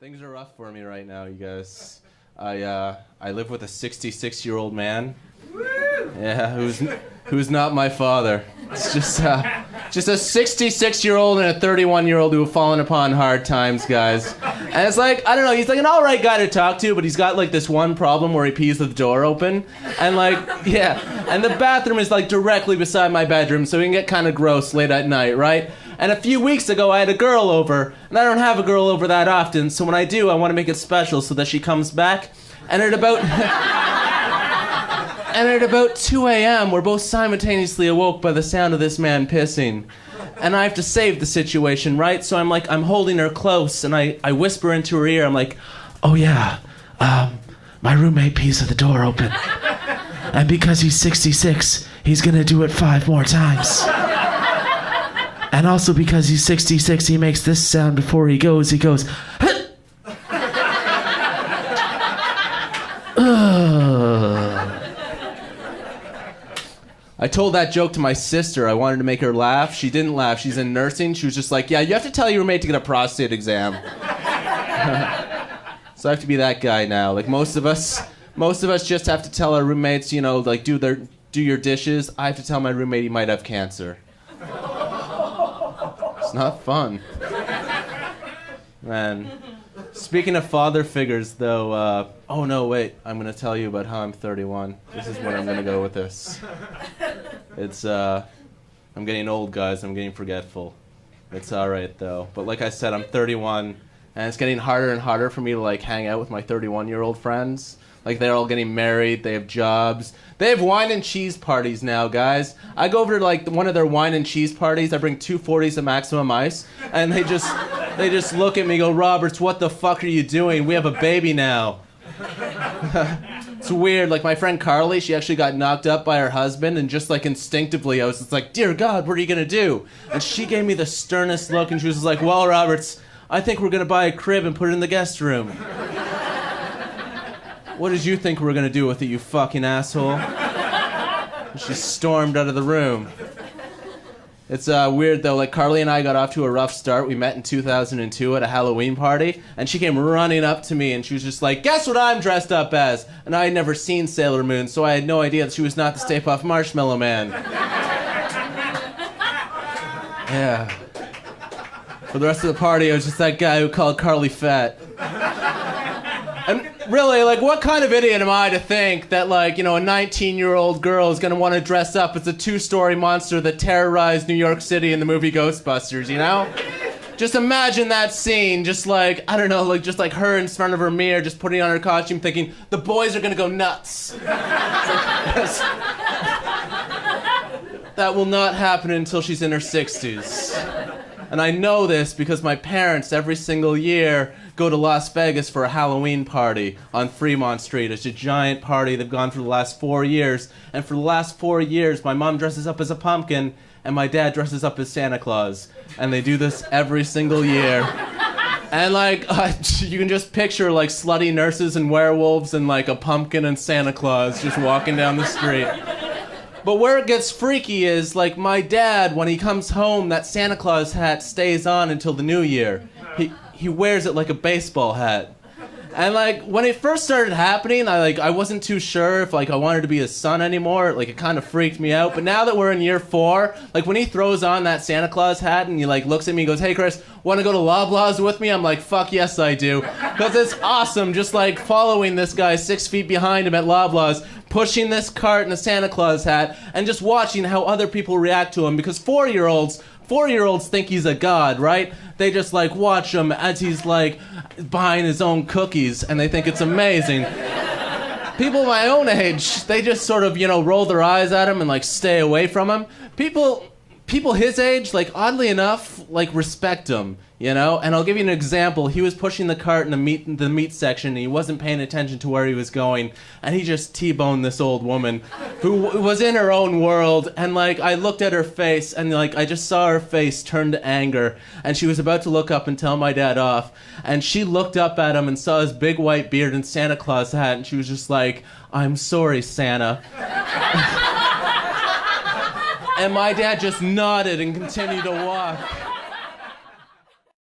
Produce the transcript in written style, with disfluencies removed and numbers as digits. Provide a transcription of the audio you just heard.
Things are rough for me right now, you guys. I live with a 66-year-old man. Yeah, who's not my father. It's just a 66-year-old and a 31-year-old who have fallen upon hard times, guys. And it's like, I don't know, he's like an alright guy to talk to, but he's got like this one problem where he pees with the door open. And like, yeah, and the bathroom is like directly beside my bedroom, so he can get kind of gross late at night, right? And a few weeks ago, I had a girl over, and I don't have a girl over that often, so when I do, I want to make it special so that she comes back. And at about 2 a.m., we're both simultaneously awoke by the sound of this man pissing. And I have to save the situation, right? So I'm holding her close, and I whisper into her ear, I'm like, oh yeah, my roommate pees with the door open. And because he's 66, he's gonna do it 5 more times. And also because he's 66, he makes this sound before he goes. I told that joke to my sister. I wanted to make her laugh. She didn't laugh. She's in nursing. She was just like, yeah, you have to tell your roommate to get a prostate exam. So I have to be that guy now. Like most of us just have to tell our roommates, you know, like do your dishes. I have to tell my roommate he might have cancer. It's not fun. Man. Speaking of father figures, though, oh no, wait, I'm going to tell you about how I'm 31. This is where I'm going to go with this. It's, I'm getting old, guys. I'm getting forgetful. It's alright, though. But like I said, I'm 31, and it's getting harder and harder for me to, like, hang out with my 31-year-old friends. Like, they're all getting married, they have jobs. They have wine and cheese parties now, guys. I go over to, like, one of their wine and cheese parties. I bring 2 40s of Maximum Ice, and they just look at me and go, Roberts, what the fuck are you doing? We have a baby now. It's weird. Like, my friend Carly, she actually got knocked up by her husband, and just, like, instinctively, I was just like, dear God, what are you gonna do? And she gave me the sternest look, and she was just like, well, Roberts, I think we're gonna buy a crib and put it in the guest room. What did you think we were gonna do with it, you fucking asshole? And she stormed out of the room. It's weird though, like Carly and I got off to a rough start. We met in 2002 at a Halloween party, and she came running up to me and she was just like, guess what I'm dressed up as? And I had never seen Sailor Moon, so I had no idea that she was not the Stay Puft Marshmallow Man. Yeah. For the rest of the party, I was just that guy who called Carly fat. And really, like, what kind of idiot am I to think that, like, you know, a 19-year-old girl is going to want to dress up as a 2-story monster that terrorized New York City in the movie Ghostbusters, you know? Just imagine that scene, just like, I don't know, like, just like her in front of her mirror, just putting on her costume, thinking, the boys are going to go nuts. That will not happen until she's in her 60s. And I know this because my parents, every single year, go to Las Vegas for a Halloween party on Fremont Street. It's a giant party. They've gone for the last 4 years. And for the last 4 years, my mom dresses up as a pumpkin, and my dad dresses up as Santa Claus. And they do this every single year. And, like, you can just picture, like, slutty nurses and werewolves and, like, a pumpkin and Santa Claus just walking down the street. But where it gets freaky is, like, my dad, when he comes home, that Santa Claus hat stays on until the new year. He wears it like a baseball hat. And, like, when it first started happening, I wasn't too sure if, like, I wanted to be his son anymore. Like, it kind of freaked me out. But now that we're in year 4, like, when he throws on that Santa Claus hat and he, like, looks at me and goes, hey, Chris, want to go to Loblaws with me? I'm like, fuck yes, I do. Because it's awesome just, like, following this guy 6 feet behind him at Loblaws, pushing this cart in a Santa Claus hat, and just watching how other people react to him. Because 4-year-olds think he's a god, right? They just, like, watch him as he's, like, buying his own cookies, and they think it's amazing. People my own age, they just sort of, you know, roll their eyes at him and, like, stay away from him. People his age, like, oddly enough, like, respect him, you know? And I'll give you an example. He was pushing the cart in the meat section, and he wasn't paying attention to where he was going, and he just T-boned this old woman who was in her own world, and, like, I looked at her face, and, like, I just saw her face turn to anger, and she was about to look up and tell my dad off, and she looked up at him and saw his big white beard and Santa Claus hat, and she was just like, I'm sorry, Santa. And my dad just nodded and continued to walk.